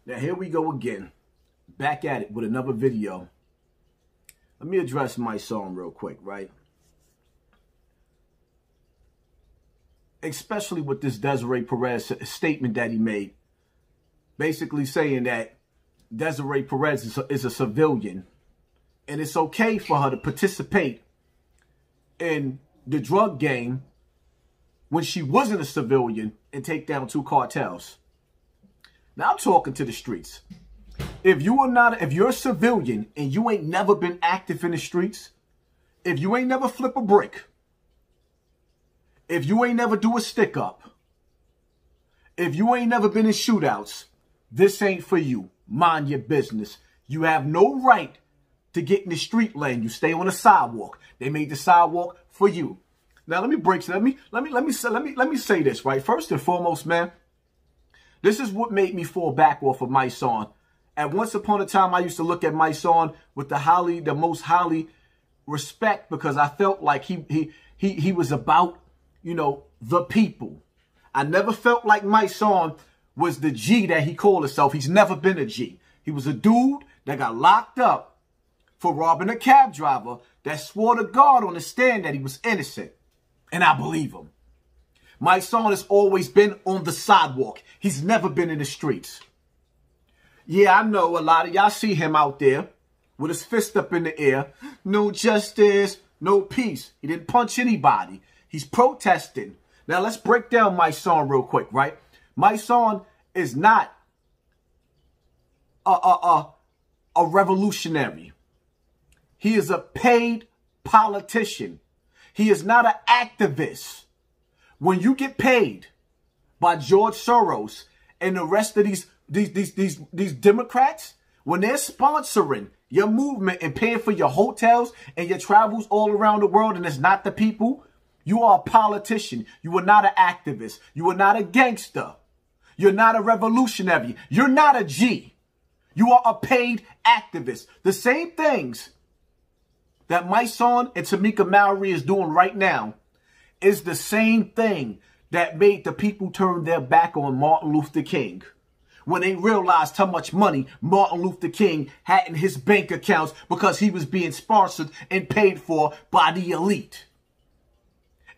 Now here we go again. Back at it with another video. Let me address Mysonne real quick, right? Especially with this Desiree Perez statement that he made. Basically saying that Desiree Perez is a civilian. And it's okay for her to participate in the drug game when she wasn't a civilian and take down 2 cartels. Now I'm talking to the streets. If you're a civilian and you ain't never been active in the streets, if you ain't never flip a brick, if you ain't never do a stick up, if you ain't never been in shootouts, this ain't for you. Mind your business. You have no right to get in the street lane. You stay on the sidewalk. They made the sidewalk for you. Now let me say this, right? First and foremost, man, this is what made me fall back off of Mysonne. At once upon a time, I used to look at Mysonne with the most highly respect, because I felt like he was about, you know, the people. I never felt like Mysonne was the G that he called himself. He's never been a G. He was a dude that got locked up for robbing a cab driver that swore to God on the stand that he was innocent. And I believe him. Mysonne has always been on the sidewalk. He's never been in the streets. Yeah, I know a lot of y'all see him out there with his fist up in the air. No justice, no peace. He didn't punch anybody. He's protesting. Now, let's break down Mysonne real quick, right? Mysonne is not a revolutionary. He is a paid politician. He is not an activist. When you get paid by George Soros and the rest of these Democrats, when they're sponsoring your movement and paying for your hotels and your travels all around the world, and it's not the people, you are a politician. You are not an activist. You are not a gangster. You're not a revolutionary. You're not a G. You are a paid activist. The same things that Mysonne and Tamika Mallory is doing right now is the same thing that made the people turn their back on Martin Luther King when they realized how much money Martin Luther King had in his bank accounts because he was being sponsored and paid for by the elite.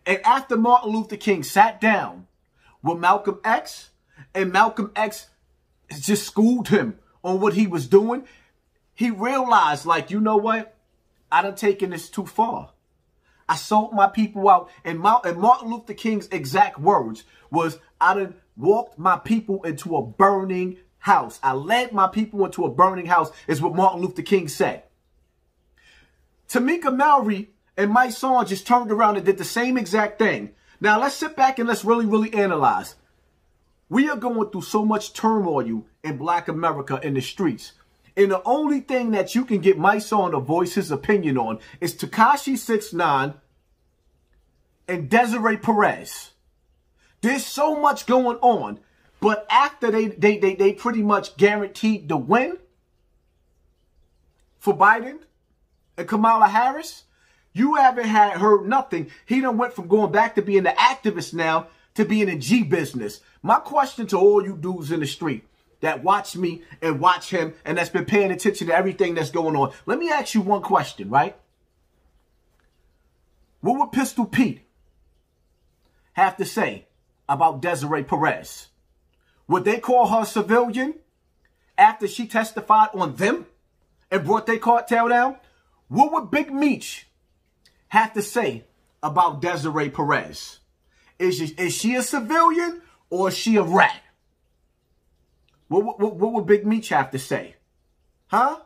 And after Martin Luther King sat down with Malcolm X, and Malcolm X just schooled him on what he was doing, he realized, like, you know what? I done taken this too far. I sold my people out. And Martin Luther King's exact words was, I done walked my people into a burning house. I led my people into a burning house, is what Martin Luther King said. Tamika Mallory and Mysonne just turned around and did the same exact thing. Now, let's sit back and let's really analyze. We are going through so much turmoil in Black America in the streets. And the only thing that you can get Mysonne to voice his opinion on is Tekashi 6ix9ine and Desiree Perez. There's so much going on. But after they pretty much guaranteed the win for Biden and Kamala Harris, you haven't heard nothing. He done went from going back to being the activist now to being in G business. My question to all you dudes in the street that watch me and watch him and that's been paying attention to everything that's going on, let me ask you one question, right? What would Pistol Pete have to say about Desiree Perez? Would they call her a civilian after she testified on them and brought their cartel down? What would Big Meech have to say about Desiree Perez? Is she a civilian or is she a rat? What would Big Meech have to say? Huh?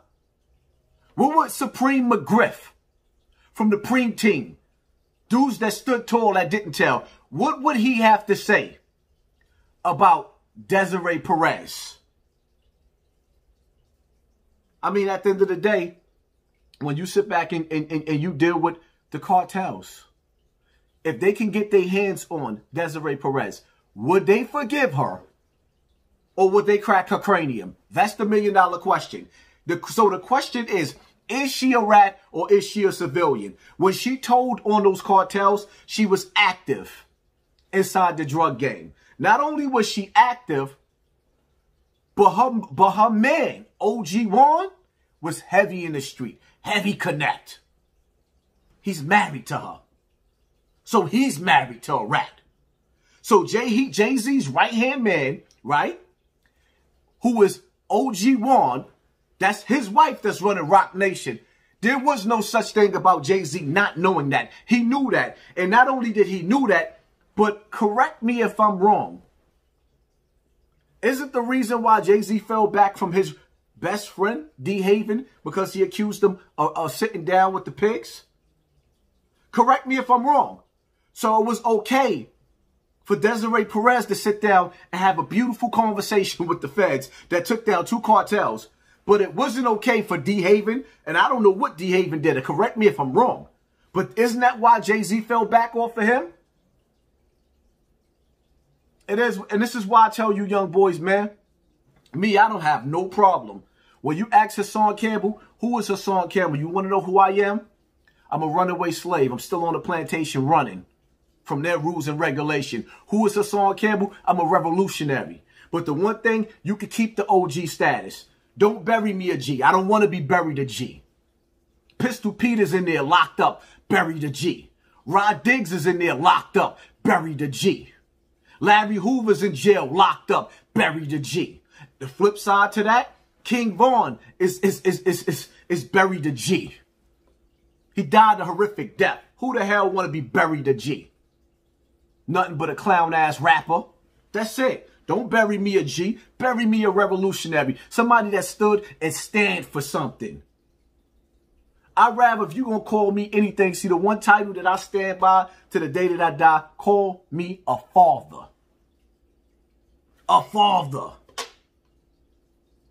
What would Supreme McGriff from the Preem team, dudes that stood tall that didn't tell, what would he have to say about Desiree Perez? I mean, at the end of the day, when you sit back and you deal with the cartels, if they can get their hands on Desiree Perez, would they forgive her? Or would they crack her cranium? That's the million-dollar question. So the question is she a rat or is she a civilian? When she told on those cartels, she was active inside the drug game. Not only was she active, But her man, OG Juan, was heavy in the street. Heavy connect. He's married to her. So he's married to a rat. So Jay-Z's right-hand man, right, who is OG Juan, that's his wife that's running Rock Nation. There was no such thing about Jay-Z not knowing that. He knew that. And not only did he knew that, but correct me if I'm wrong. Isn't the reason why Jay-Z fell back from his best friend, D. Haven, because he accused him of sitting down with the pigs? Correct me if I'm wrong. So it was okay for Desiree Perez to sit down and have a beautiful conversation with the feds that took down 2 cartels. But it wasn't okay for D. Haven, and I don't know what D. Haven did. Correct me if I'm wrong. But isn't that why Jay-Z fell back off of him? It is, and this is why I tell you young boys, man, me, I don't have no problem. When you ask Hassan Campbell, who is Hassan Campbell? You want to know who I am? I'm a runaway slave. I'm still on the plantation running from their rules and regulation. Who is Hassan Campbell? I'm a revolutionary. But the one thing, you can keep the OG status. Don't bury me a G. I don't want to be buried a G. Pistol Peter's in there locked up, buried a G. Rod Diggs is in there locked up, buried a G. Larry Hoover's in jail, locked up, buried a G. The flip side to that, King Vaughn is buried a G. He died a horrific death. Who the hell want to be buried a G? Nothing but a clown-ass rapper. That's it. Don't bury me a G. Bury me a revolutionary. Somebody that stood and stand for something. I'd rather, if you're going to call me anything, see the one title that I stand by to the day that I die, call me a father. A father.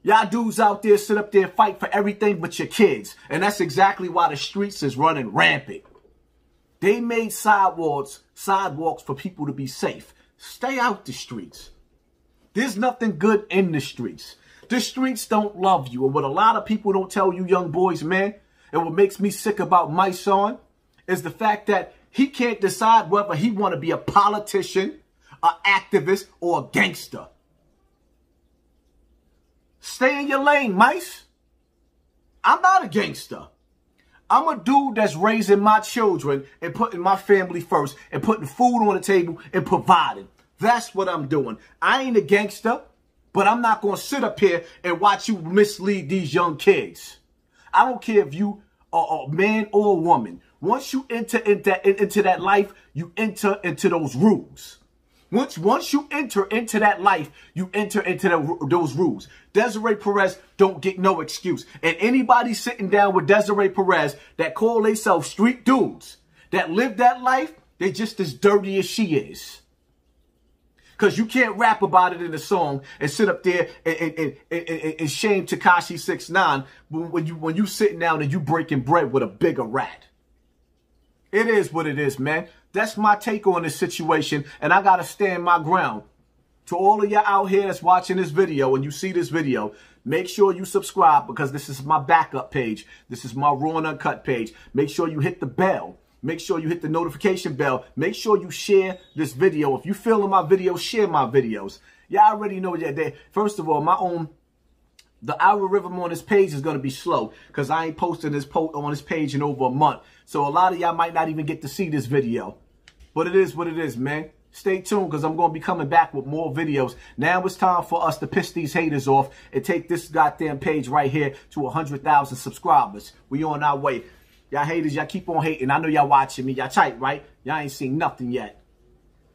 Y'all dudes out there sit up there and fight for everything but your kids. And that's exactly why the streets is running rampant. They made sidewalks for people to be safe. Stay out the streets. There's nothing good in the streets. The streets don't love you. And what a lot of people don't tell you young boys, man, and what makes me sick about Mysonne is the fact that he can't decide whether he want to be a politician, an activist, or a gangster. Stay in your lane, Mice. I'm not a gangster. I'm a dude that's raising my children and putting my family first and putting food on the table and providing. That's what I'm doing. I ain't a gangster, but I'm not going to sit up here and watch you mislead these young kids. I don't care if you are a man or a woman. Once you enter into that life, you enter into those rules. Once you enter into that life, you enter into those rules. Desiree Perez don't get no excuse. And anybody sitting down with Desiree Perez that call themselves street dudes, that live that life, they just as dirty as she is. Because you can't rap about it in a song and sit up there and shame Tekashi 6ix9ine when you sitting down and you breaking bread with a bigger rat. It is what it is, man. That's my take on this situation, and I got to stand my ground. To all of y'all out here that's watching this video and you see this video, make sure you subscribe because this is my backup page. This is my raw and uncut page. Make sure you hit the bell. Make sure you hit the notification bell. Make sure you share this video. If you feeling my videos, share my videos. Y'all already know that. First of all, the algorithm on this page is going to be slow because I ain't posting this on this page in over a month. So a lot of y'all might not even get to see this video. But it is what it is, man. Stay tuned because I'm going to be coming back with more videos. Now it's time for us to piss these haters off and take this goddamn page right here to 100,000 subscribers. We on our way. Y'all haters, y'all keep on hating. I know y'all watching me. Y'all tight, right? Y'all ain't seen nothing yet.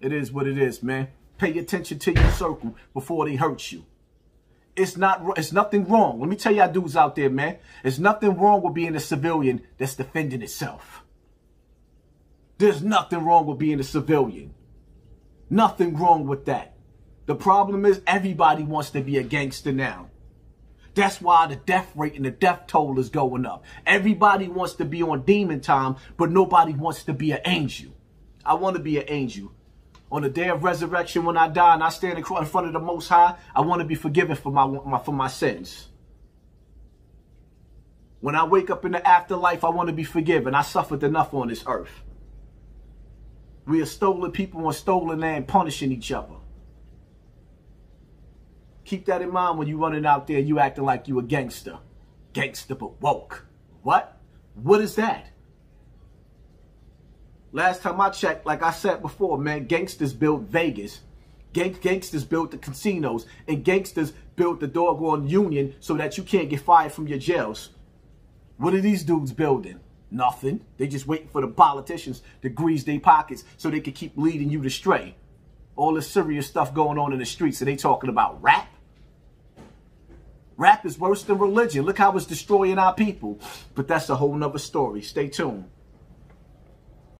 It is what it is, man. Pay attention to your circle before they hurt you. It's nothing wrong. Let me tell y'all dudes out there, man. There's nothing wrong with being a civilian that's defending itself. There's nothing wrong with being a civilian. Nothing wrong with that. The problem is everybody wants to be a gangster now. That's why the death rate and the death toll is going up. Everybody wants to be on demon time, but nobody wants to be an angel. I want to be an angel. On the day of resurrection, when I die and I stand in front of the Most High, I want to be forgiven for my sins. When I wake up in the afterlife, I want to be forgiven. I suffered enough on this earth. We are stolen people on stolen land punishing each other. Keep that in mind when you running out there, you acting like you a gangster. Gangster but woke. What? What is that? Last time I checked, like I said before, man, gangsters built Vegas. Gangsters built the casinos. And gangsters built the doggone union so that you can't get fired from your jails. What are these dudes building? Nothing. They just waiting for the politicians to grease their pockets so they can keep leading you astray. All this serious stuff going on in the streets, and they talking about rap? Rap is worse than religion. Look how it's destroying our people. But that's a whole nother story. Stay tuned.